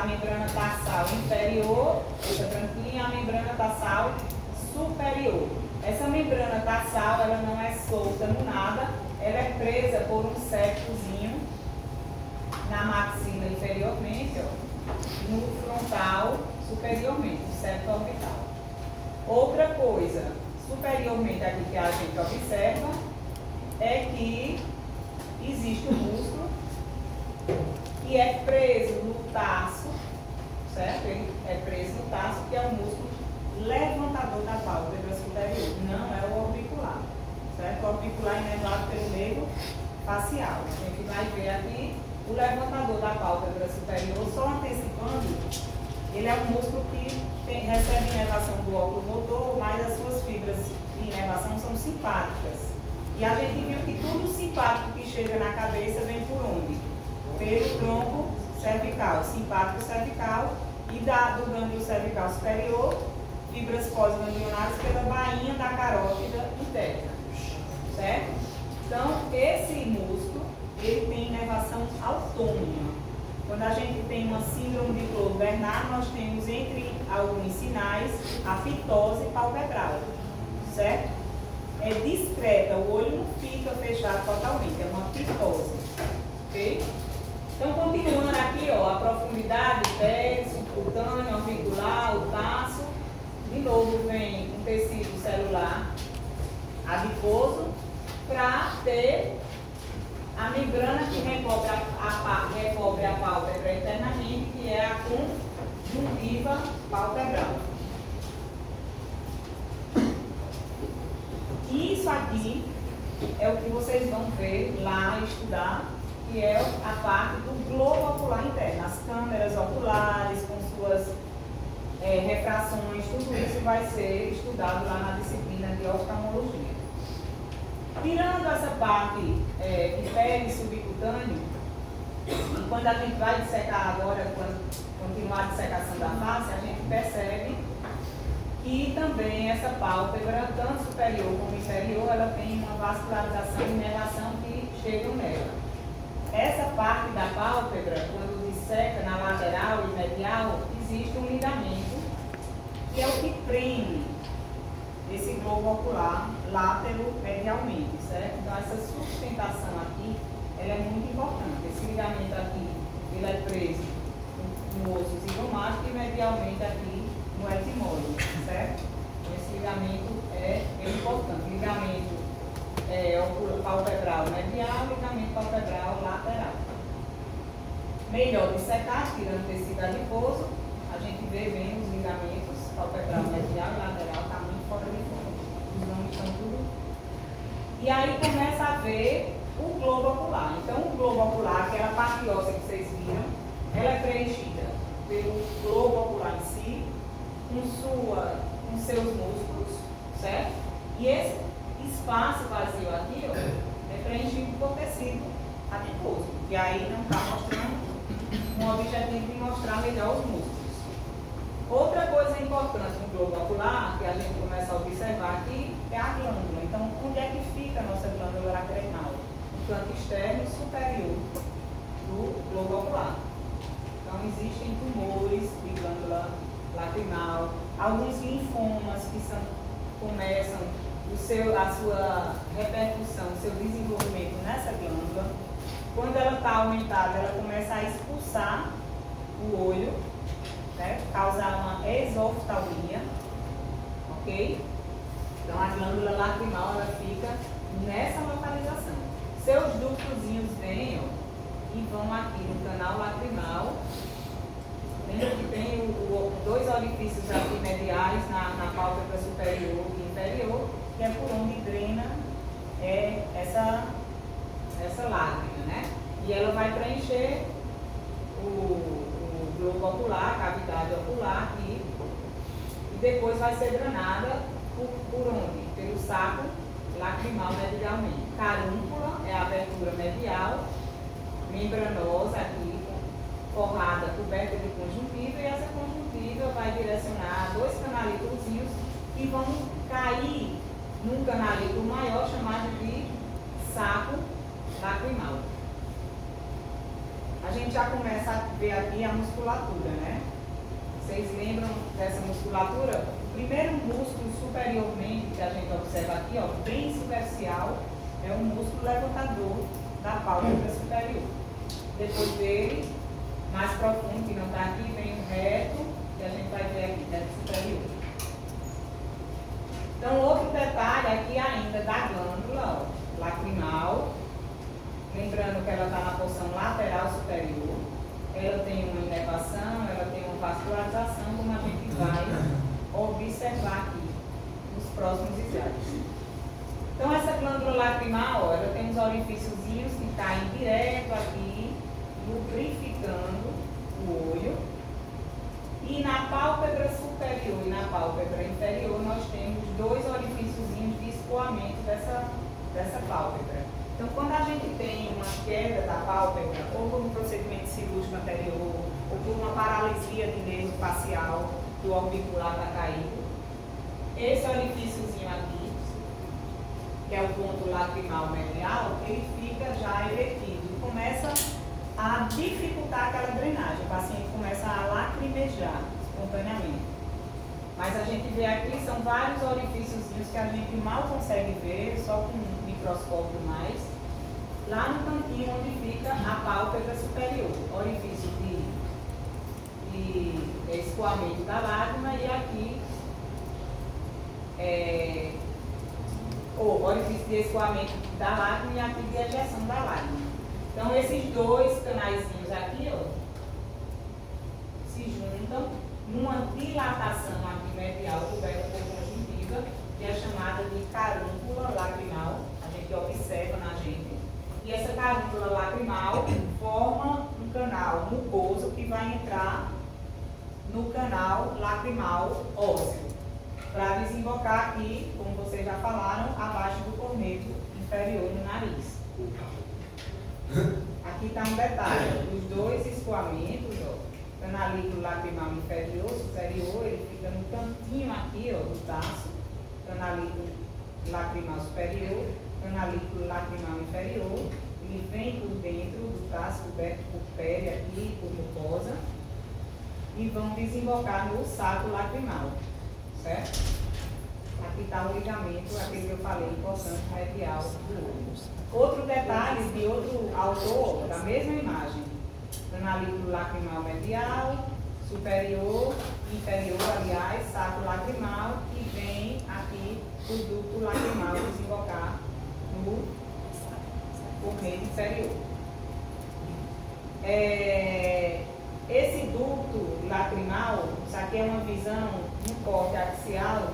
a membrana tarsal inferior, essa branquinha, a membrana tarsal superior. Essa membrana tarsal, ela não é solta no nada, ela é presa por um septozinho na maxila inferiormente, ó, no frontal superiormente, o septo orbital. Outra coisa, superiormente aqui que a gente observa, é que existe um músculo que é preso no tarso, certo? Ele é preso no tarso, que é o músculo levantador da pálpebra superior, não é o orbicular, certo? O orbicular é inervado pelo nervo facial. A gente vai ver aqui o levantador da pálpebra superior, só antecipando, ele é um músculo que recebe inervação do óculo motor, mas as suas fibras de inervação são simpáticas. E a gente viu que tudo simpático que chega na cabeça vem por onde? Pelo tronco cervical, simpático cervical, e do gânglio cervical superior, fibras pós-ganglionares pela bainha da carótida interna, certo? Então, esse músculo, ele tem inervação autônoma. Quando a gente tem uma síndrome de Claude-Bernard, nós temos entre alguns sinais a fitose palpebral, certo? É discreta, o olho não fica fechado totalmente, é uma fitose, ok? Então, continuando aqui, ó, a profundidade, pele, subcutâneo, auricular, o tarso. De novo vem um tecido celular adiposo para ter a membrana que recobre a pálpebra internamente, que é a conjuntiva palpebral. Isso aqui é o que vocês vão ver lá estudar, que é a parte do globo ocular interno, as câmeras oculares com suas refrações, tudo isso vai ser estudado lá na disciplina de oftalmologia. Tirando essa parte de pele subcutâneo, e quando a gente vai dissecar agora, quando continuar a dissecação da face, a gente percebe que também essa pálpebra, tanto superior como inferior, ela tem uma vascularização e inervação que chegam nela. Essa parte da pálpebra, quando disseca na lateral e medial, existe um ligamento que é o que prende esse globo ocular látero-medialmente, certo? Então, essa sustentação aqui, ela é muito importante. Esse ligamento aqui, ele é preso no osso zigomático e medialmente aqui no etimóide, certo? Então, esse ligamento é importante. Ligamento palpebral medial, ligamento palpebral lateral. Melhor dissecar, tirando tecido adiposo, a gente vê bem os ligamentos palpebral medial e lateral, está muito fora de forma. Os nomes estão tudo. E aí começa a ver o globo ocular. Então, o globo ocular, aquela parte óssea que vocês viram, ela é preenchida pelo globo ocular em si, com seus músculos, certo? E esse espaço vazio aqui, ó, é preenchido por tecido adiposo, que aí não está mostrando um objetivo de mostrar melhor os músculos. Outra coisa importante no globo ocular, que a gente começa a observar aqui, é a glândula. Então, onde é que fica a nossa glândula lacrimal? No canto externo superior do globo ocular. Então, existem tumores de glândula lacrimal, alguns linfomas que começam a sua repercussão, o seu desenvolvimento nessa glândula. Quando ela está aumentada, ela começa a expulsar o olho, né? Causar uma exoftalmia, ok? Então a glândula lacrimal ela fica nessa localização. Seus ductozinhos vêm e vão aqui no canal lacrimal. Tem dois orifícios aqui mediais na pálpebra superior e inferior, que é por onde drena essa lágrima, né? E ela vai preencher o globo ocular, a cavidade ocular aqui, e depois vai ser drenada por onde? Pelo saco lacrimal medialmente. Carúncula é a abertura medial, membranosa aqui, forrada, coberta de conjuntiva, e essa conjuntiva vai direcionar dois canalículozinhos que vão cair num canalículo maior chamado de saco lacrimal. a gente já começa a ver aqui a musculatura, né? Vocês lembram dessa musculatura? O primeiro músculo superiormente que a gente observa aqui, ó, bem superficial, é o músculo levantador da pálpebra superior. Depois dele, mais profundo, que não está aqui, vem o reto, que a gente vai ver aqui, reto superior. Então, outro detalhe aqui ainda da glândula, ó, lacrimal. Lembrando que ela está na porção lateral superior. Ela tem uma inervação, ela tem uma vascularização, como a gente vai observar aqui nos próximos slides. Então, essa glândula lacrimal, ó, ela tem uns orifíciozinhos que caem direto aqui, lubrificando o olho. E na pálpebra superior e na pálpebra inferior, nós temos dois orifíciozinhos de escoamento dessa pálpebra. Então, quando a gente tem uma queda da pálpebra, ou por um procedimento cirúrgico anterior, ou por uma paralisia de nervo facial, que o orbicular está caído, esse orifíciozinho aqui, que é o ponto lacrimal medial, ele fica já erequido e começa a dificultar aquela drenagem. O paciente começa a lacrimejar espontaneamente. Mas a gente vê aqui, são vários orifíciozinhos que a gente mal consegue ver, só com um microscópio mais. Lá no cantinho onde fica a pálpebra superior, orifício de escoamento da lágrima, e aqui o orifício de escoamento da lágrima e aqui de ejeção da lágrima. Então, esses dois canaizinhos aqui, ó, se juntam numa dilatação aqui medial coberta por conjuntiva, que é chamada de carúncula lacrimal. A gente observa na gente. E essa carúncula lacrimal forma um canal mucoso que vai entrar no canal lacrimal ósseo, para desembocar aqui, como vocês já falaram, abaixo do corneto inferior no nariz. Aqui está um detalhe, os dois escoamentos, ó, canalículo lacrimal inferior, superior, ele fica no cantinho aqui, ó, do taço, canalículo lacrimal superior, canalículo lacrimal inferior, ele vem por dentro do taço, coberto por pele aqui, por mucosa, e vão desembocar no saco lacrimal, certo? Aqui está o ligamento, aquele que eu falei, importante, medial do olho. Outro detalhe de outro autor, da mesma imagem, canalículo lacrimal medial, superior, inferior, aliás, saco lacrimal, e vem aqui o ducto lacrimal desembocar no corneto inferior. Esse ducto lacrimal, isso aqui é uma visão no corte axial,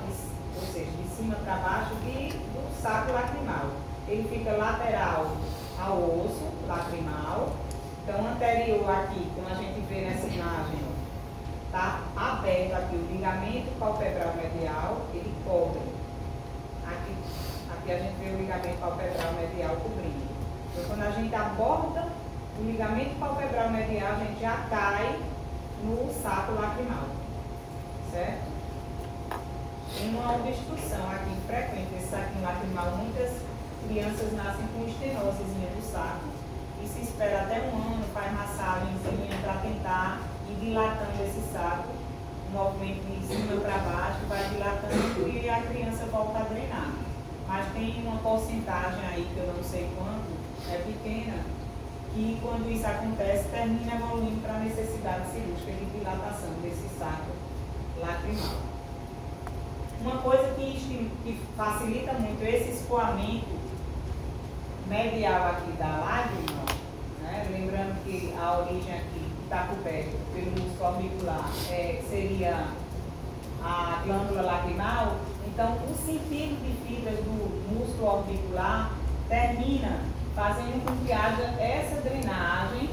ou seja, de cima para baixo do saco lacrimal. Ele fica lateral ao osso lacrimal. Então, anterior aqui, como a gente vê nessa imagem, está aberto aqui o ligamento palpebral medial, ele cobre. Aqui a gente vê o ligamento palpebral medial cobrindo. Então, quando a gente aborda o ligamento palpebral medial, a gente já cai no saco lacrimal, certo? Tem uma obstrução aqui frequente desse saquinho lacrimal. Muitas crianças nascem com estenosezinha do saco e se espera até um ano, faz massagenzinha para tentar ir dilatando esse saco, um movimento de cima para baixo, vai dilatando e a criança volta a drenar. Mas tem uma porcentagem aí, que eu não sei quanto, é pequena, que quando isso acontece, termina evoluindo para a necessidade cirúrgica de dilatação desse saco lacrimal. Uma coisa que facilita muito esse escoamento medial aqui da lágrima, né? Lembrando que a origem aqui está coberta pelo músculo orbicular seria a glândula lacrimal. Então, o sentido de fibras do músculo orbicular termina fazendo com que haja essa drenagem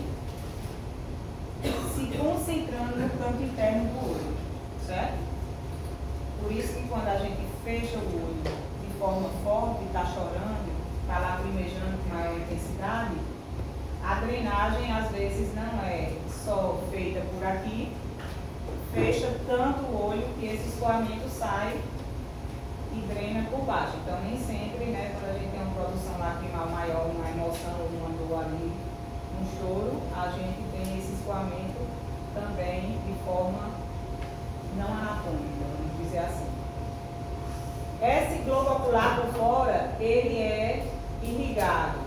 se concentrando no campo interno do olho, certo? Por isso que quando a gente fecha o olho de forma forte, está chorando, está lacrimejando com maior intensidade, a drenagem às vezes não é só feita por aqui, fecha tanto o olho que esse escoamento sai e drena por baixo. Então nem sempre, né, quando a gente tem uma produção lacrimal maior, uma emoção ou uma dor ali no choro, a gente tem esse escoamento também de forma não anatômica, vamos dizer assim. Esse globo ocular por fora, ele é irrigado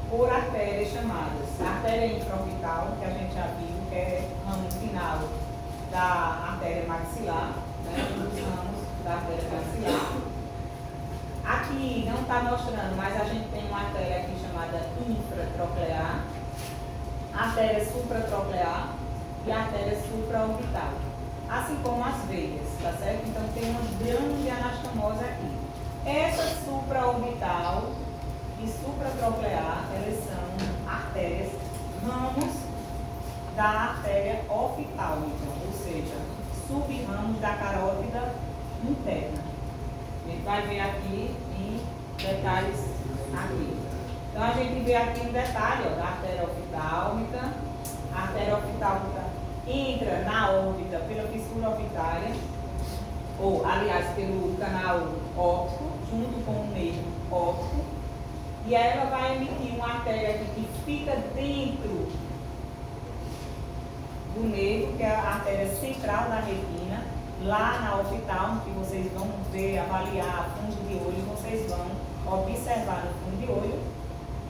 por artérias chamadas artéria infraorbital, que a gente já viu, que é o ramo final da artéria maxilar, né, um dos ramos da artéria maxilar. Aqui não está mostrando, mas a gente tem uma artéria aqui chamada infratroclear, artéria supratroclear e artéria supraorbital, assim como as veias, tá certo? Então tem uma grande anastomose aqui. Essa supraorbital e supratroclear, elas são artérias, ramos da artéria oftálmica, ou seja, subramos da carótida interna. A gente vai ver aqui em detalhes aqui. Então a gente vê aqui um detalhe, ó, da artéria oftálmica. A artéria oftálmica entra na órbita pela fissura orbitária, ou aliás pelo canal óptico, junto com o nervo óptico, e aí ela vai emitir uma artéria aqui que fica dentro do nervo, que é a artéria central da retina, lá na oftalmo, que vocês vão ver, avaliar fundo de olho, vocês vão observar no fundo de olho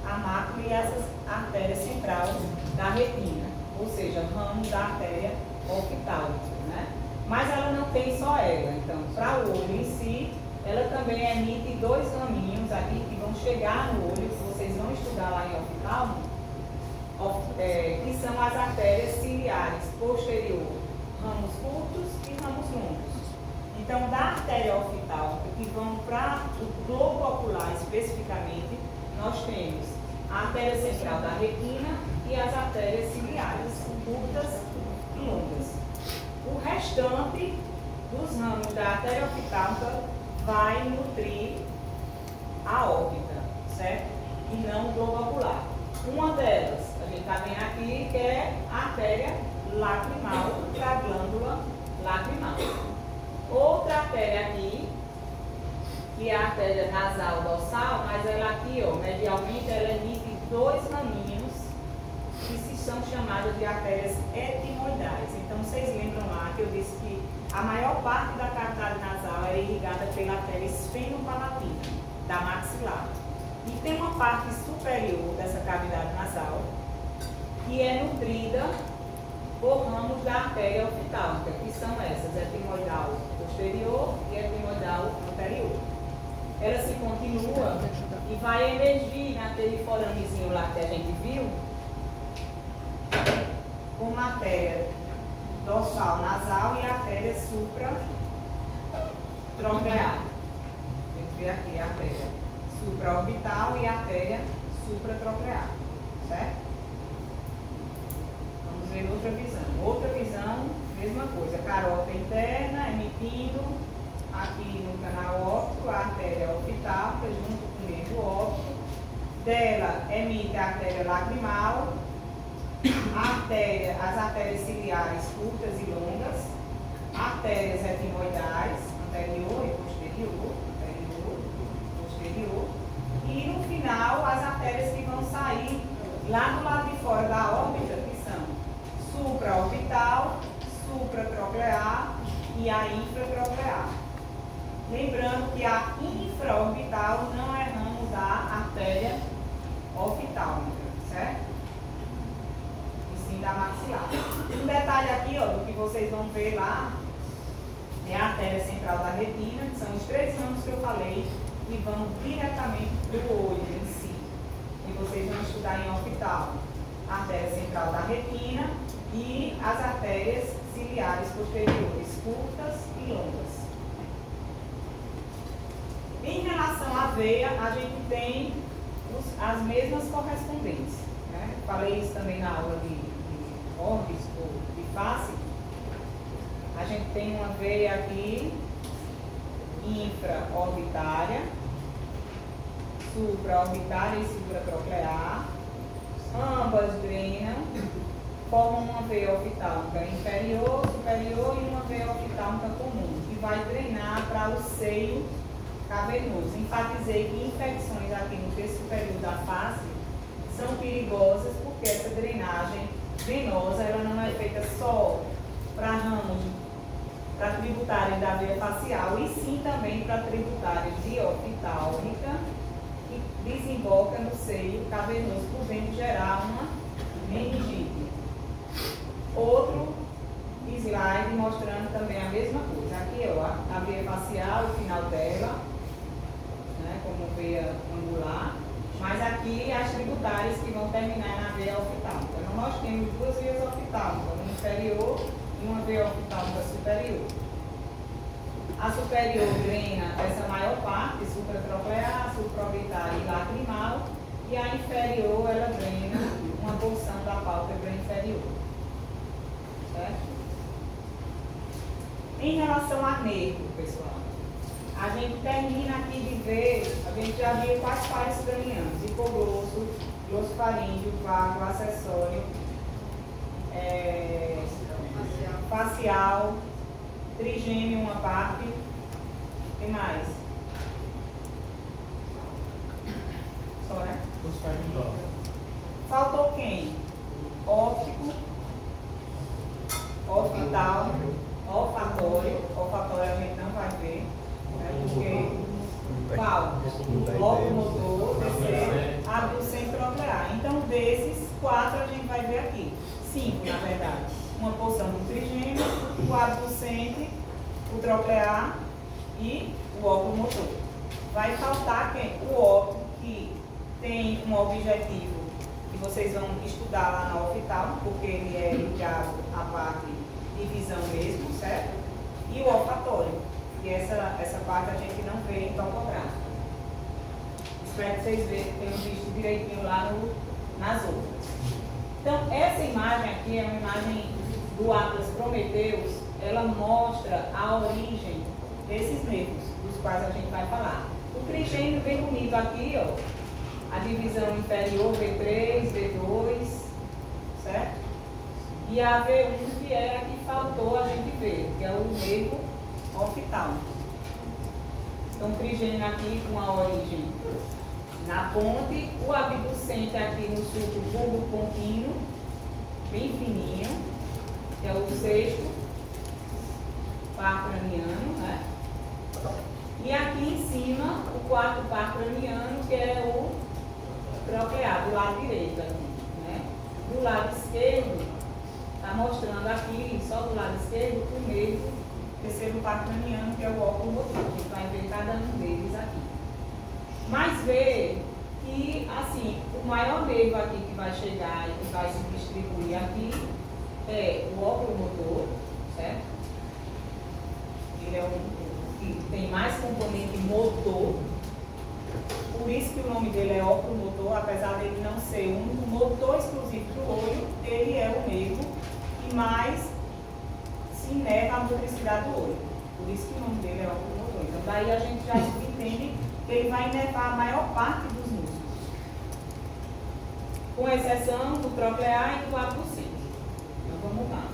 a mácula e essas artérias centrais da retina, ou seja, o ramo da artéria oftálmica, né? Mas ela não tem só ela, então, para o olho em si, ela também emite dois raminhos aqui que vão chegar no olho, que vocês vão estudar lá em oftalmo, que são as artérias ciliares posterior, ramos curtos e ramos longos. Então, da artéria oftálmica, que vão para o globo ocular especificamente, nós temos a artéria central da retina e as artérias ciliares, curtas e longas. O restante dos ramos da artéria oftálmica vai nutrir a órbita, certo? E não o globo ocular. Uma delas, a gente está vendo aqui, que é a artéria lacrimal, da glândula lacrimal. Outra artéria aqui, que é a artéria nasal dorsal, mas ela aqui, ó, medialmente, ela emite dois raminhos que se são chamadas de artérias etimoidais. Então, vocês lembram lá que eu disse que a maior parte da cavidade nasal é irrigada pela artéria esfenopalatina, da maxilar. E tem uma parte superior dessa cavidade nasal que é nutrida por ramos da artéria oftálmica, que são essas, etimoidal posterior e etimoidal anterior. Ela se continua e vai emergir naquele foramezinho lá que a gente viu, com uma artéria dorsal nasal e a artéria supratroclear. A gente vê aqui a artéria supraorbital e a artéria supratroclear, certo? Vamos ver outra visão. Outra visão, mesma coisa, carótida interna emitindo aqui no canal óptico a artéria oftálmica junto com o nervo óptico. Dela emite a artéria lacrimal, as artérias ciliares curtas e longas, artérias etimoidais, anterior e posterior, e no final as artérias que vão sair lá do lado de fora da órbita, que são supraorbital, supratroclear e a infratroclear. Lembrando que a infraorbital não é ramo da artéria oftálmica, certo? E sim da maxilar. Um detalhe aqui, ó, do que vocês vão ver lá, é a artéria central da retina, que são os três ramos que eu falei, e vão diretamente para o olho em si. E vocês vão estudar em oftalmo a artéria central da retina e as artérias ciliares posteriores, curtas e longas. Em relação à veia, a gente tem as mesmas correspondências, né? Falei isso também na aula de órbis ou de face. A gente tem uma veia aqui infraorbitária, supraorbitária e supratroclear. Ambas drenam, formam uma veia oftálmica inferior, superior e uma veia oftálmica comum, que vai drenar para o seio cavernoso. Enfatizei que infecções aqui no terço superior da face são perigosas porque essa drenagem venosa ela não é feita só para ramos, para tributários da veia facial, e sim também para tributários de oftálmica, que desemboca no seio cavernoso, podendo gerar uma meningite. Outro slide mostrando também a mesma coisa. Aqui, ó, a veia facial, o final dela, né, como veia angular, mas aqui as tributárias que vão terminar na veia oftálmica. Então, nós temos duas veias oftálmicas, uma inferior e uma veia oftálmica superior. A superior drena essa maior parte, supratroclear, supraorbitária e lacrimal, e a inferior ela drena uma porção da pálpebra inferior. Certo? Em relação a nervo, pessoal, a gente termina aqui de ver, a gente já viu quais pares cranianos: hipoglosso, glossofaríngeo, vago, acessório, facial, trigêmeo, uma parte. O que mais? Só, né? Faltou quem? Óptico, orbital, olfatório. Olfatório a gente não vai ver, né? Porque qual? Locomotor, terceiro, abducente troclear. Então, desses 4 a gente vai ver aqui. 5, na verdade. Uma porção do trigêmeo, o abducente, o troclear e o locomotor. Vai faltar quem? O óptico, que tem um objetivo que vocês vão estudar lá na oftalmo, porque ele é ligado à parte de visão mesmo, certo? E o olfatório, que essa parte a gente não vê em topográfico. Espero que vocês tenham visto direitinho lá nas outras. Então, essa imagem aqui é uma imagem do Atlas Prometheus. Ela mostra a origem desses nervos, dos quais a gente vai falar. O trigêmeo bem bonito aqui, ó, a divisão inferior V3, V2, certo? E a V1, que é a que faltou a gente ver, que é o nervo oftálmico. Então, o trigêmeo aqui com a origem na ponte, o abducente aqui no sulco bulbo pontino, bem fininho, que é o sexto par craniano, né? E aqui em cima, o quarto par craniano, que é o troclear, do lado direito aqui, né? Do lado esquerdo, está mostrando aqui, só do lado esquerdo, o nervo, terceiro par craniano, que é o óculo motor. A gente vai ver cada um deles aqui. Mas vê que, assim, o maior nervo aqui que vai chegar e que vai se distribuir aqui é o óculo motor, certo? Ele é o que tem mais componente motor. Por isso que o nome dele é óculo motor, apesar dele não ser um motor exclusivo do olho, ele é o nervo que mais se inerva à motricidade do olho. Por isso que o nome dele é óculo motor. Então daí a gente já entende que ele vai inervar a maior parte dos músculos, com exceção do troclear e do abducente. Então vamos lá.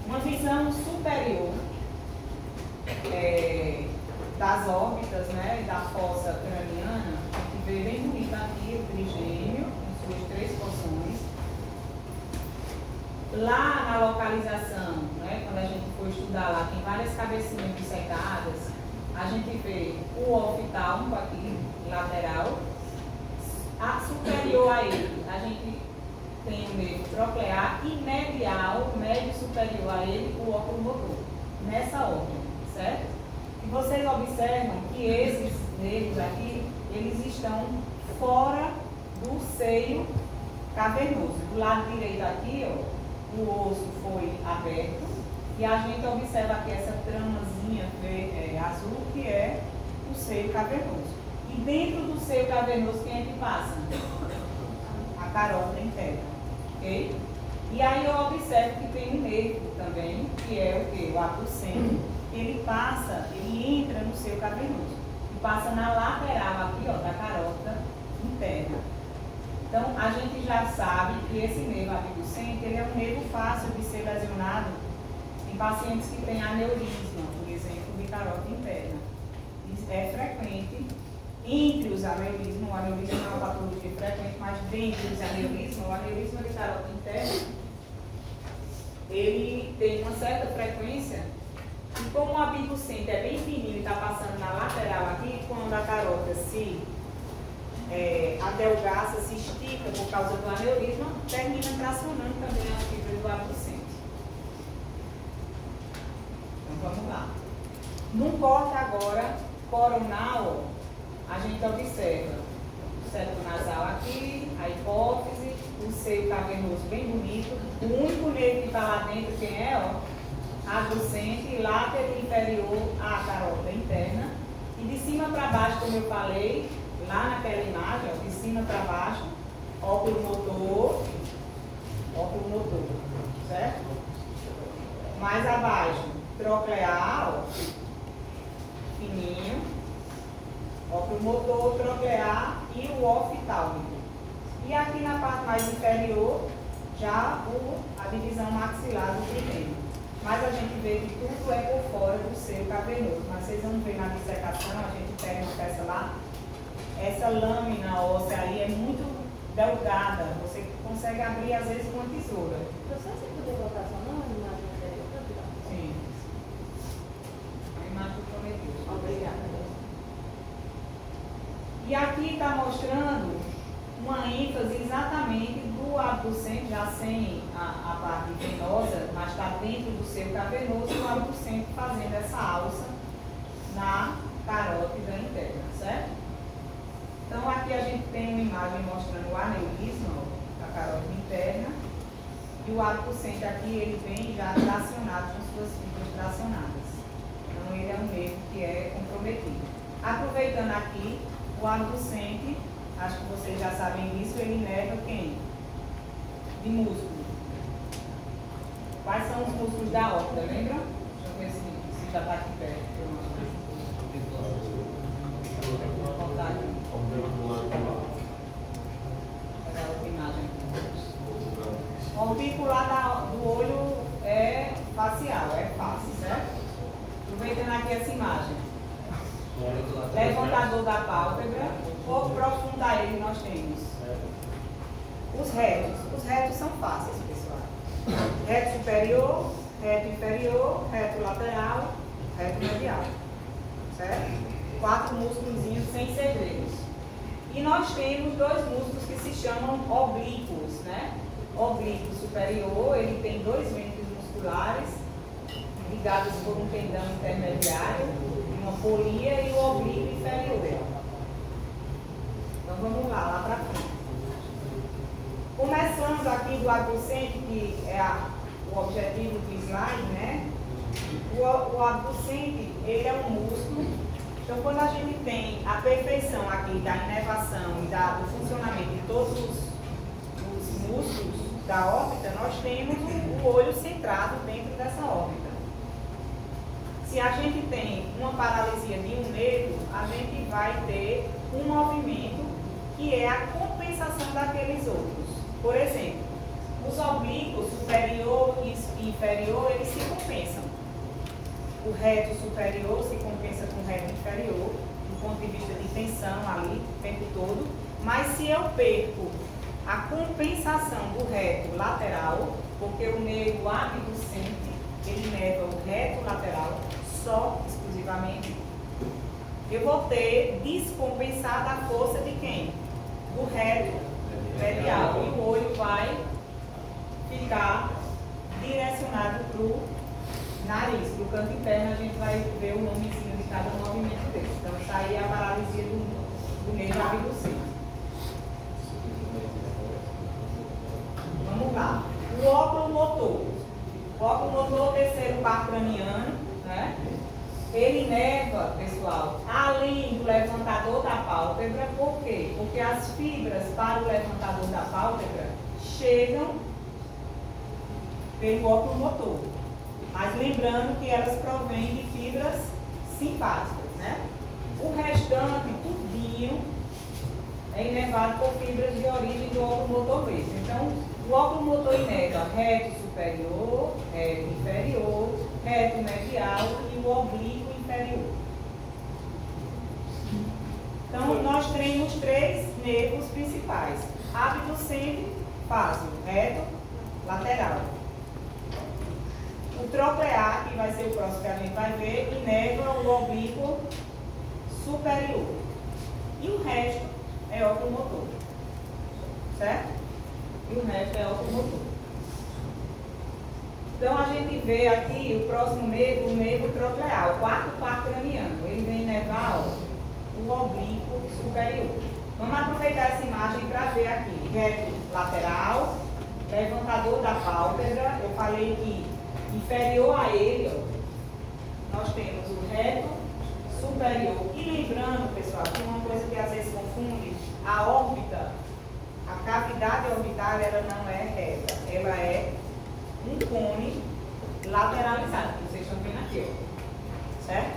Uma visão superior das órbitas, né, e da fossa craniana, que vê bem bonito aqui o trigêmeo, com suas 3 porções. Lá na localização, né, quando a gente for estudar lá, tem várias cabecinhas dissecadas. A gente vê o oftálmico aqui, lateral. A superior a ele, a gente tem o nervo troclear, e medial, médio superior a ele, o óculo motor. Nessa ordem, certo? E vocês observam que esses nervos aqui, eles estão fora do seio cavernoso. Do lado direito aqui, ó, o osso foi aberto, e a gente observa aqui essa tramazinha azul, que é o seio cavernoso. E dentro do seio cavernoso, quem é que passa? A carota interna, ok? E aí eu observo que tem um nervo também, que é o quê? O abducente. Ele passa, ele entra no seio cavernoso e passa na lateral aqui, ó, da carota interna. Então, a gente já sabe que esse nervo abducente, ele é um nervo fácil de ser lesionado em pacientes que têm aneurisma, por exemplo, de carota interna. É frequente entre os aneurismas, o aneurisma é uma patologia frequente, mas dentro dos aneurismas, o aneurisma de carótida interna, ele tem uma certa frequência, e como o abducente é bem fininho e está passando na lateral aqui, quando a carótida se adelgaça, se estica por causa do aneurisma, termina tracionando também a fibra do abducente. Então vamos lá. No corte agora coronal, a gente observa o septo nasal aqui, a hipófise, o seio cavernoso bem bonito. O único nervo que está lá dentro, quem é? Ó, abducente, látero inferior à carótida interna. E de cima para baixo, como eu falei, lá naquela imagem, ó, de cima para baixo, óculo motor, certo? Mais abaixo, troclear, fininho, óculo motor, troclear e o oftálmico. E aqui na parte mais inferior, já a divisão maxilar do primeiro. Mas a gente vê que tudo é por fora do seio cavernoso. Mas vocês vão ver na dissecação, a gente pega uma peça lá, essa lâmina óssea aí é muito delgada. Você consegue abrir às vezes com uma tesoura. Professor, você poderia voltar sua mão na imagem anterior? Sim. A imagem do Prometeu. Obrigada. E aqui está mostrando uma ênfase exatamente do abducente, já sem a parte venosa, mas está dentro do seio cavernoso, e o abducente fazendo essa alça na carótida interna, certo? Então aqui a gente tem uma imagem mostrando o aneurisma da carótida interna, e o abducente aqui ele vem já tracionado com suas fibras tracionadas. Então ele é um nervo que é comprometido. Aproveitando aqui, o abducente, acho que vocês já sabem disso, ele inerva quem? De músculo. Quais são os músculos da órbita, lembram? Deixa eu ver se já está aqui perto. Vou contar aqui. Vou pegar outra imagem aqui. O auricular do olho é facial, é face, certo? Aproveitando aqui essa imagem. Levantador da pálpebra, ou profundar ele nós temos os retos. Os retos são fáceis, pessoal. Reto superior, reto inferior, reto lateral, reto medial. Certo? 4 músculos sem segredos. E nós temos 2 músculos que se chamam oblíquos, né? Oblíquo superior, ele tem 2 vêntricos musculares ligados por um tendão intermediário, uma polia, e o oblíquo inferior. Então vamos lá para frente. Começando aqui do abducente, que é o objetivo do slide, né? O abducente, ele é um músculo. Então quando a gente tem a perfeição aqui da inervação e do funcionamento de todos os músculos da órbita, nós temos o olho centrado dentro dessa órbita. Se a gente tem uma paralisia de um nervo, a gente vai ter um movimento que é a compensação daqueles outros. Por exemplo, os oblíquos superior e inferior, eles se compensam. O reto superior se compensa com o reto inferior, do ponto de vista de tensão ali, o tempo todo. Mas se eu perco a compensação do reto lateral, porque o nervo abducente, ele leva o reto lateral só, exclusivamente, eu vou ter descompensada a força de quem? Do reto medial. E o olho vai ficar direcionado para o nariz. Para o canto interno, a gente vai ver o nomezinho de cada movimento desse. Então, isso aí é a paralisia do nervo abducente. Vamos lá. O óculo motor. O óculo motor, terceiro par craniano, né? Ele inerva, pessoal, além do levantador da pálpebra. Por quê? Porque as fibras para o levantador da pálpebra chegam pelo óculo motor. Mas lembrando que elas provêm de fibras simpáticas, né? O restante, tudinho, é inervado por fibras de origem do óculo motor mesmo. Então, o óculo motor inerva reto superior, reto inferior, reto medial e o oblíquo inferior. Então, nós temos 3 nervos principais: abducente, fásio, reto, lateral. O troclear, que vai ser o próximo que a gente vai ver, inerva o oblíquo superior. E o resto é oculomotor. Certo? E o resto é oculomotor. Então, a gente vê aqui o próximo nervo, o nervo troclear, o quarto par craniano. Ele vem inervar o oblíquo superior. Vamos aproveitar essa imagem para ver aqui. Reto lateral, levantador da pálpebra. Eu falei que inferior a ele, ó, nós temos o reto superior. E lembrando, pessoal, que uma coisa que às vezes confunde, a órbita, a cavidade orbital, ela não é reta, ela é um cone lateralizado, que vocês estão vendo aqui, ó. Certo?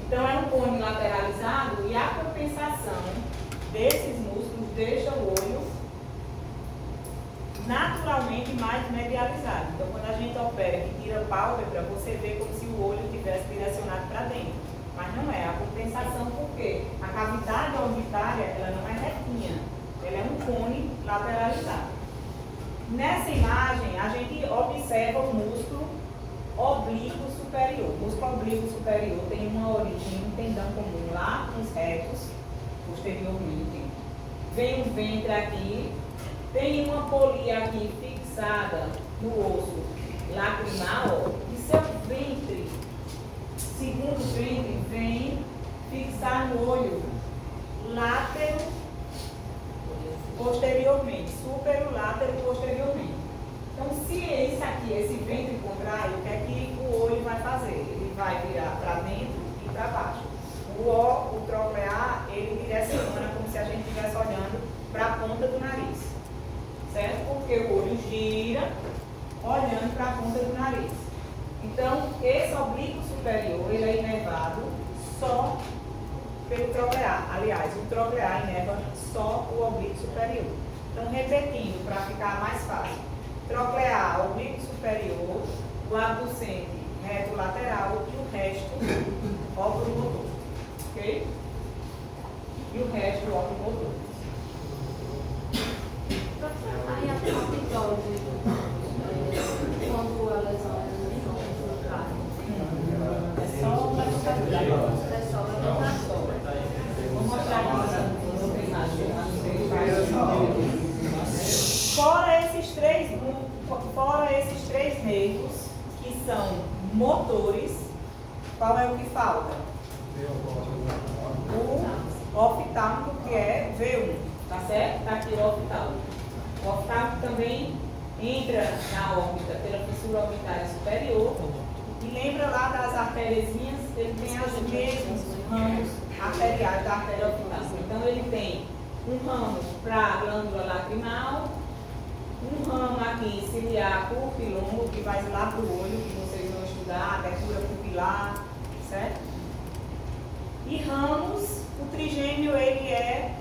Então é um cone lateralizado e a compensação desses músculos deixa o olho naturalmente mais medializado. Então, quando a gente opera que tira a pálpebra, você vê como se o olho estivesse direcionado para dentro. Mas não é. A compensação, por quê? A cavidade orbitária, ela não é retinha. Ela é um cone lateralizado. Nessa imagem, a gente observa o músculo oblíquo superior. O músculo oblíquo superior tem uma origem, um tendão comum lá nos retos, posteriormente. Vem o ventre aqui. Tem uma polia aqui fixada no osso lacrimal e seu ventre, segundo ventre, vem fixar no olho látero posteriormente, superolátero posteriormente. Então, se esse aqui, esse ventre contrai, o que é que o olho vai fazer? Ele vai virar para dentro e para baixo. O troclear, ele direciona como se a gente estivesse olhando para a ponta do nariz. Certo? Porque o olho gira olhando para a ponta do nariz. Então, esse oblíquo superior, ele é inervado só pelo troclear. Aliás, o troclear inerva só o oblíquo superior. Então, repetindo, para ficar mais fácil. Troclear, oblíquo superior, o abducente, reto lateral e o resto, oculomotor. Ok? E o resto, oculomotor. Aí a pitose, quando a lesão é no carro. É só uma É só levantação. Vou mostrar aqui outra imagem. Fora esses três nervos, que são motores, qual é o que falta? O oftálmico, que é V1, tá certo? Está aqui o oftálmico. O oftálmico também entra na órbita pela fissura orbitária superior. E lembra lá das artériazinhas? Ele tem os mesmos ramos arteriais da artéria oftálmica. Então ele tem um ramo para a glândula lacrimal, um ramo aqui ciliar curto e longo, que vai lá para o olho, que vocês vão estudar, abertura pupilar, certo? E ramos, o trigêmeo, ele é,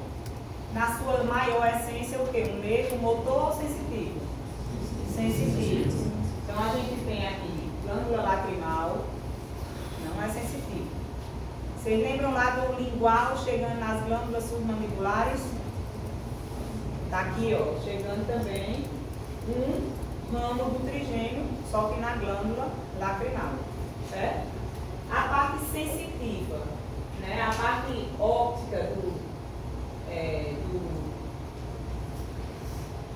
na sua maior essência, o quê? Um nervo motor ou sensitivo? Sensitivo. Então a gente tem aqui glândula lacrimal, não é sensitivo. Vocês lembram lá do lingual chegando nas glândulas submandibulares? Está aqui, ó, chegando também um ramo do trigêmeo, só que na glândula lacrimal, certo? A parte sensitiva, né, a parte óptica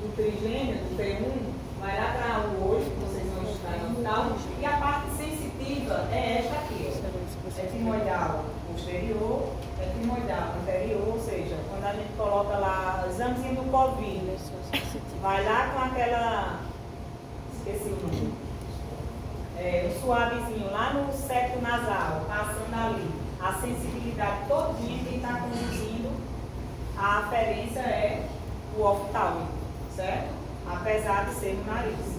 do trigêmeo, do T1, vai lá para o olho, que vocês vão estudar no oftalmo, e a parte sensitiva é esta aqui, ó. Etimoidal posterior, etimoidal anterior, ou seja, quando a gente coloca lá examezinho do Covid, vai lá com aquela, esqueci o nome, um suavezinho lá no septo nasal, passando ali, a sensibilidade todinha que está conduzindo, a aferência é o oftálmico, certo? Apesar de ser no nariz.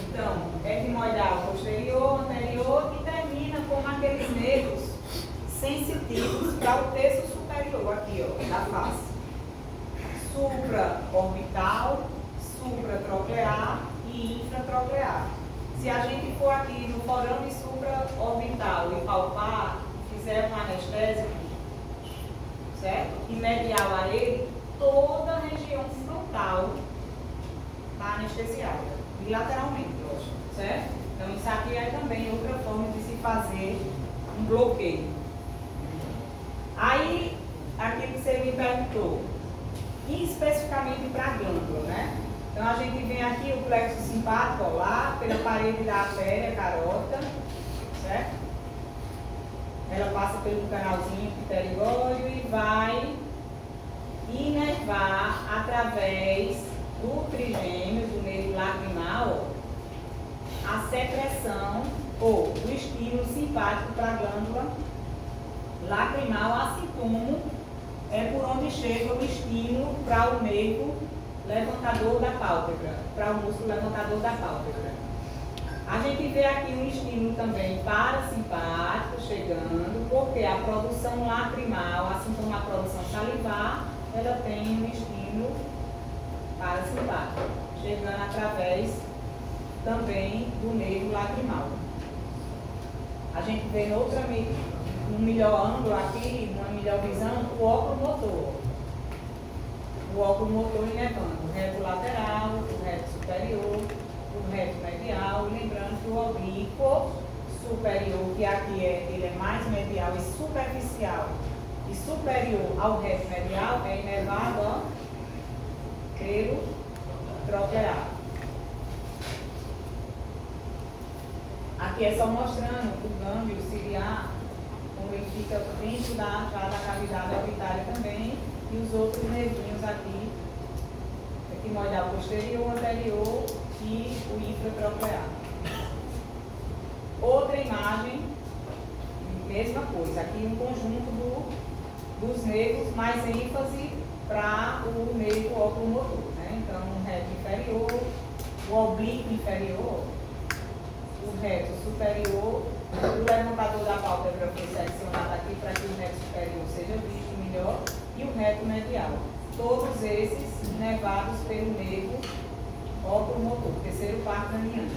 Então, etimoidal posterior, anterior e termina com aqueles nervos sensitivos para o terço superior aqui, ó, da face. Supraorbital, supratroclear e infratroclear. Se a gente for aqui no forame supraorbital e palpar, fizer um anestésico, certo? E medial a ele, toda a região frontal está anestesiada, bilateralmente, certo? Então isso aqui é também outra forma de se fazer um bloqueio. Aí, aquilo que você me perguntou, especificamente para a glândula, né? Então a gente vem aqui o plexo simpático, ó, lá pela parede da artéria carota, certo? Ela passa pelo canalzinho pterigóide e vai inervar através do trigêmeo, do nervo lacrimal, a secreção ou o estímulo simpático para a glândula lacrimal, assim como é por onde chega o estímulo para o nervo levantador da pálpebra, para o músculo levantador da pálpebra. A gente vê aqui um estímulo também parasimpático chegando, porque a produção lacrimal, assim como a produção salivar, ela tem um estímulo parasimpático, chegando através também do nervo lacrimal. A gente vê no melhor ângulo aqui, numa melhor visão, o óculo motor. O óculo motor inervando o reto lateral, o reto superior, o reto medial, e lembrando que o oblíquo superior, que aqui ele é mais medial e superficial, e superior ao reto medial, é inervado, ó, pelo troclear. Aqui é só mostrando o gânglio ciliar, como ele fica dentro da cavidade orbitária também, e os outros nervinhos aqui, equimoidal posterior, anterior e o infratroclear. Outra imagem, mesma coisa, aqui um conjunto dos nervos, mais ênfase para o nervo oculomotor, né? Então, o reto inferior, o oblíquo inferior, o reto superior, o levantador da pálpebra foi seccionado aqui para que o reto superior seja visto melhor, e o reto medial. Todos esses inervados pelo nervo oculomotor, terceiro par craniano.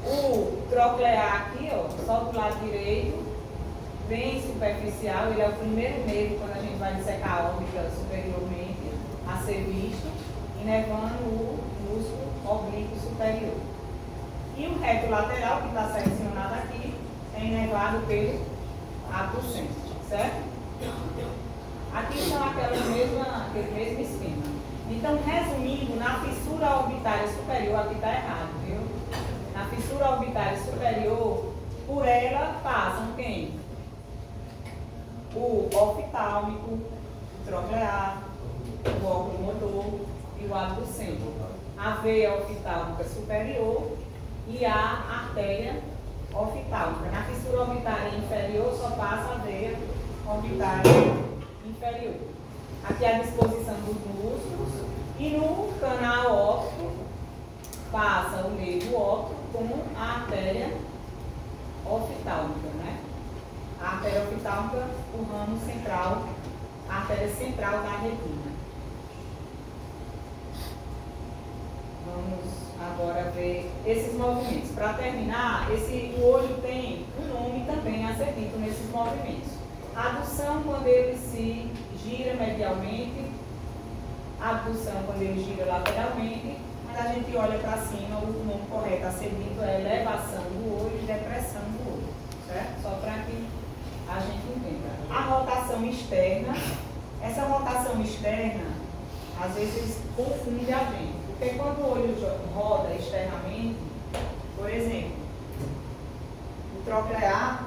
O troclear aqui, ó, só do lado direito, bem superficial, ele é o primeiro nervo quando a gente vai dissecar a órbita superiormente a ser visto, inervando o músculo oblíquo superior. E o reto lateral, que está seccionado aqui, é inervado pelo abducente, certo? Aqui são aquele mesmo esquema. Então, resumindo, na fissura orbitária superior, aqui está errado, viu? Na fissura orbitária superior, por ela passam quem? O oftálmico, o troclear, o oculomotor e o abducente. A veia oftálmica superior e a artéria oftálmica. Na fissura orbitária inferior só passa a veia orbitária inferior. Aqui a disposição dos músculos e no canal óptico passa o nervo óptico com a artéria oftálmica, né? A artéria oftálmica, o ramo central, a artéria central da retina. Vamos agora ver esses movimentos. Para terminar, o olho tem um nome também a ser dito nesses movimentos. Adução quando ele se gira medialmente, abdução quando ele gira lateralmente, mas a gente olha para cima, o nome correto a ser dito é elevação do olho e depressão do olho, certo? Só para que a gente entenda. A rotação externa, essa rotação externa, às vezes confunde a gente, porque quando o olho roda externamente, por exemplo, o troclear,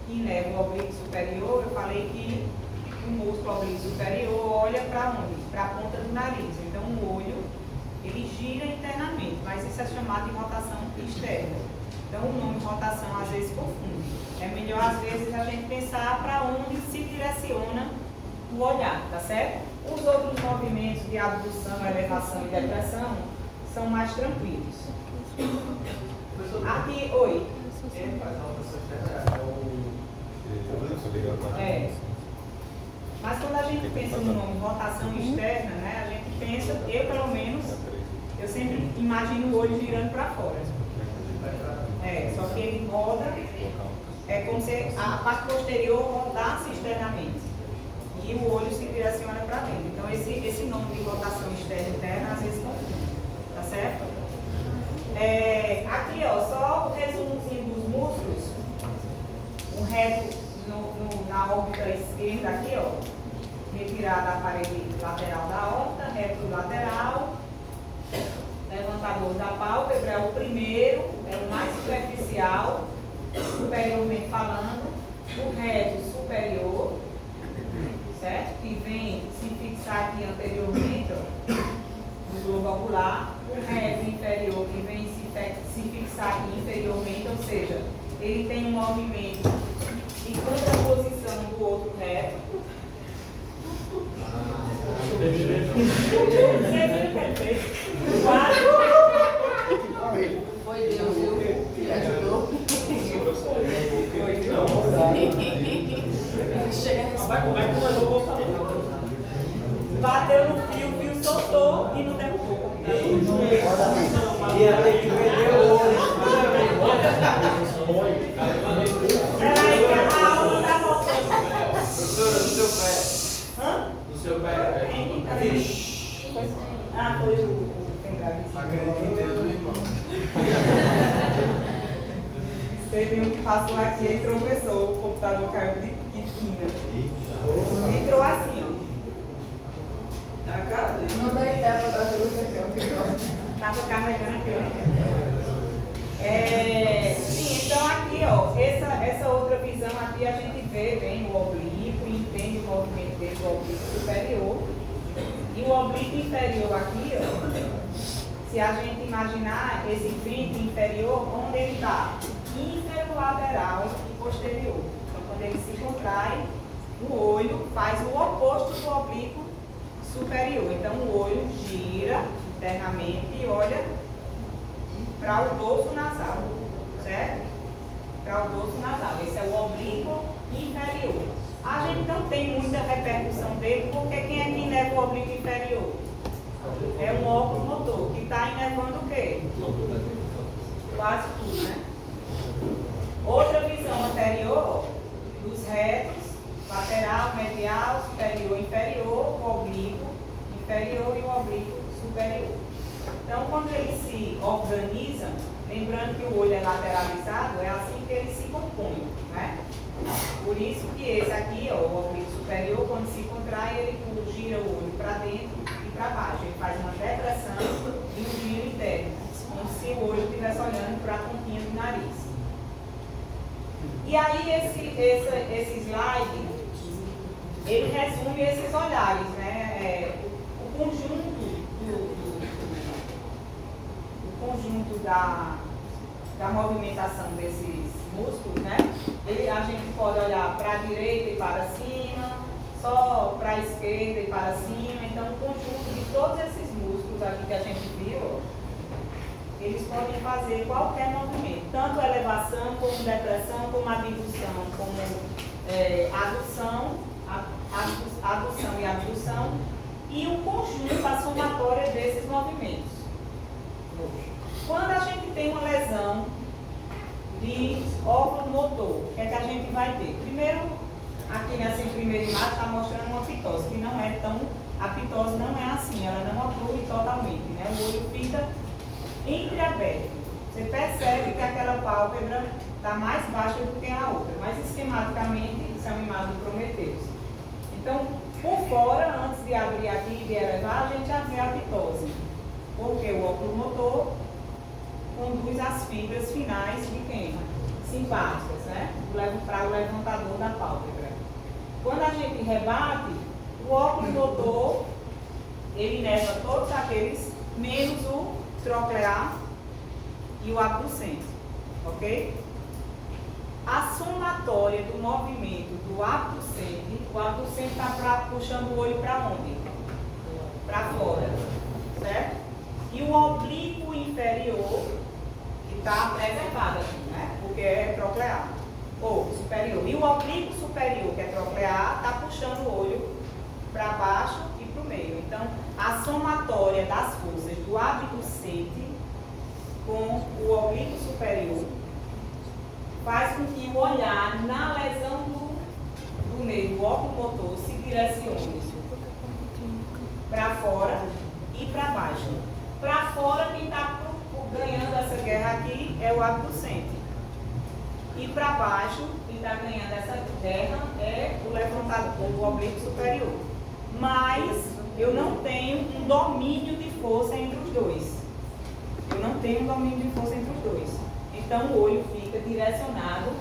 que inerva o oblíquo superior, eu falei que o músculo oblíquo superior olha para onde? Para a ponta do nariz. Então o olho, ele gira internamente, mas isso é chamado de rotação externa. Então o nome de rotação às vezes confunde. É melhor às vezes a gente pensar para onde se direciona o olhar, tá certo? Os outros movimentos de abdução, elevação e depressão são mais tranquilos. Aqui, oi. Mas quando a gente pensa no nome rotação externa, né, a gente pensa, eu pelo menos, eu sempre imagino o olho girando para fora. Só que ele roda, é como se a parte posterior rodasse externamente. e o olho se direciona para dentro. Então, esse nome de rotação externa e interna às vezes confunde, tá certo? Aqui, ó, só o resumozinho dos músculos. Um reto na órbita esquerda, aqui, ó, retirada a parede lateral da órbita, reto lateral, levantador da pálpebra é o primeiro, é o mais superficial, superiormente falando, o reto superior, certo? Que vem se fixar aqui anteriormente, ó, no globo ocular, o reto inferior que vem se fixar aqui inferiormente, ou seja, ele tem um movimento em contraposição do outro reto. Foi Deus, viu? Que ajudou. Bateu no fio, o fio soltou e não derrubou. Peraí, que a aula tá voltando. Professora, no seu pé. Hã? No seu pé. Ah, foi o pendrive. Acredito em Deus, meu irmão. Você viu o que passou aqui e tropeçou, o computador caiu de quina. Entrou assim, ó. Não dá ideia para dar luz aqui, ó. Estava carregando aqui, ó. Sim, então aqui, ó, essa outra visão aqui a gente vê bem o oblíquo, entende o movimento dele do oblíquo superior. E o oblíquo inferior aqui, ó, se a gente imaginar esse vínculo inferior, onde ele está? Inferolateral e posterior. Então, quando ele se contrai, o olho faz o oposto do oblíquo superior. Então, o olho gira internamente e olha para o dorso nasal, certo? Para o dorso nasal. Esse é o oblíquo inferior. A gente não tem muita repercussão dele, porque quem é que inerva o oblíquo inferior? É um óculo motor, que está inervando o quê? Quase tudo, né? Outra visão anterior dos retos, lateral, medial, superior, inferior, o oblíquo inferior e o oblíquo superior. Então, quando eles se organizam, lembrando que o olho é lateralizado, é assim que eles se compõem, né? Por isso que esse aqui, ó, o oblíquo superior, quando se contrai, ele gira o olho para dentro e para baixo. Ele faz uma depressão e um giro interno, como se o olho estivesse olhando para a pontinha do nariz. E aí esse slide, ele resume esses olhares, né? O conjunto da movimentação desses músculos, né? A gente pode olhar para a direita e para cima, só para a esquerda e para cima. Então, o conjunto de todos esses músculos aqui que a gente viu, eles podem fazer qualquer movimento, tanto elevação, como depressão, como abdução, como adução e abdução, e o conjunto, a somatória desses movimentos. Quando a gente tem uma lesão de óculo motor, o que é que a gente vai ter? Primeiro, aqui nessa primeira imagem está mostrando uma pitose, que não é tão. A pitose não é assim, ela não oclui totalmente, né? O olho fica entreaberto. Você percebe que aquela pálpebra está mais baixa do que a outra, mas esquematicamente isso é uma imagem do Prometheus. Então, por fora, antes de abrir aqui e de elevar, a gente já vê a pitose, porque o óculo motor conduz as fibras finais de quem? Simpáticas, né? Para o levantador da pálpebra. Quando a gente rebate, o óculo motor, ele inerva todos aqueles, menos o troclear e o abducente, ok? A somatória do movimento do abducente, o abducente está puxando o olho para onde? Para fora, certo? E o oblíquo inferior, que está preservado aqui, né? Porque é troclear, ou superior. E o oblíquo superior, que é troclear, está puxando o olho para baixo e para o meio. Então, a somatória das forças do abducente com o oblíquo superior faz com que o olhar na lesão do túnel do óculo motor se direcione para fora e para baixo. Para fora, quem está ganhando essa guerra aqui é o abducente. E para baixo, quem está ganhando essa guerra é o levantador, o oblíquo superior. Mas eu não tenho um domínio de força entre os dois. Eu não tenho um domínio de força entre os dois. Então o olho fica direcionado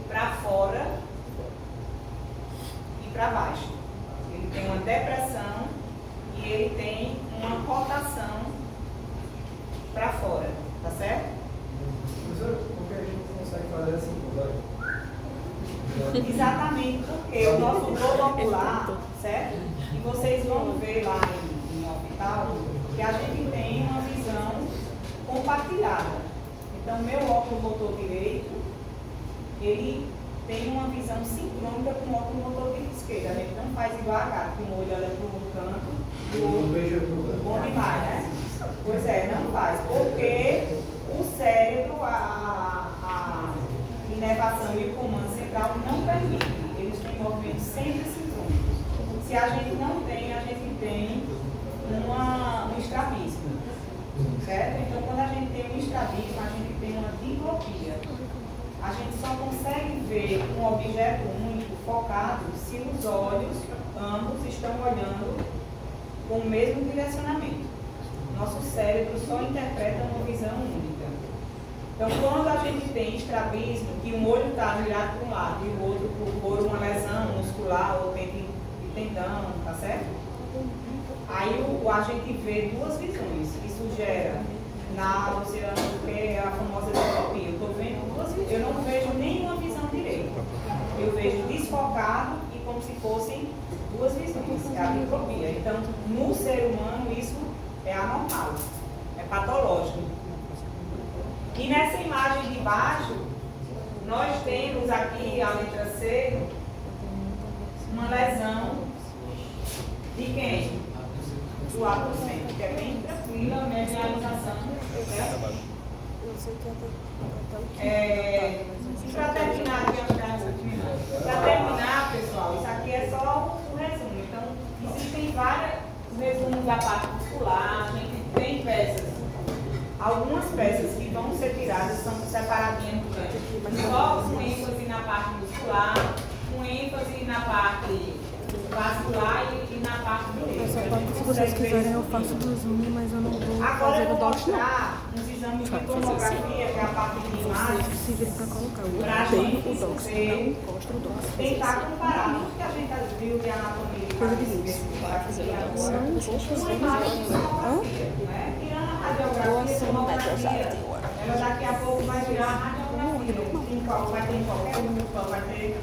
para fora e para baixo. Ele tem uma depressão e ele tem uma rotação para fora, tá certo? Professor, por que a gente não consegue fazer assim, agora? Exatamente porque o nosso globo ocular, certo? E vocês vão ver lá em hospital que a gente tem uma visão compartilhada. Então, meu óculo motor direito, ele tem uma visão sincrônica com o óculo motor esquerdo. A gente não faz igual a gato, que um olho olha para um canto e o outro bom demais, né? Pois é, não faz. Porque o cérebro, a inervação e o comando central não permite. Eles têm movimentos sempre sincrônicos. Se a gente não tem, a gente tem um estrabismo. Certo? Então, quando a gente tem um estrabismo, a gente tem uma diplopia. A gente só consegue ver um objeto único focado se os olhos, ambos, estão olhando com o mesmo direcionamento. Nosso cérebro só interpreta uma visão única. Então, quando a gente tem estrabismo, que um olho está virado para um lado e o outro por uma lesão muscular ou de tendão, tá certo? Aí a gente vê duas visões. Isso gera náusea, que é a famosa diplopia. Eu tô vendo duas visões. Eu não vejo nenhuma visão direita. Eu vejo desfocado e como se fossem duas visões. É a diplopia. Então, no ser humano, isso é anormal. É patológico. E nessa imagem de baixo, nós temos aqui a letra C, uma lesão de quem? Do abducente, que é bem tranquila a medialização. Para terminar, pessoal, isso aqui é só um resumo. Então, existem vários resumos da parte muscular, a gente tem peças. Algumas peças que vão ser tiradas são separadinhas do ganho. Só com ênfase na parte muscular, com ênfase na parte vascular e na parte do nervo. Se vocês quiserem, eu faço do Zoom, mas eu não vou agora fazer eu o vou DOT, não. mostrar uns exames de tomografia, que é a parte de imagem, Se vir para colocar o pra bem gente o DOT, ver, não mostra o DOT. tentar comparar tudo que a gente viu de anatomia de Coisa de tomografia isso. agora, com imagem de tomografia, né? Tirando a radiografia, a tomografia, ela daqui a pouco vai virar a radiografia, vai ter em qualquer UPA, vai ter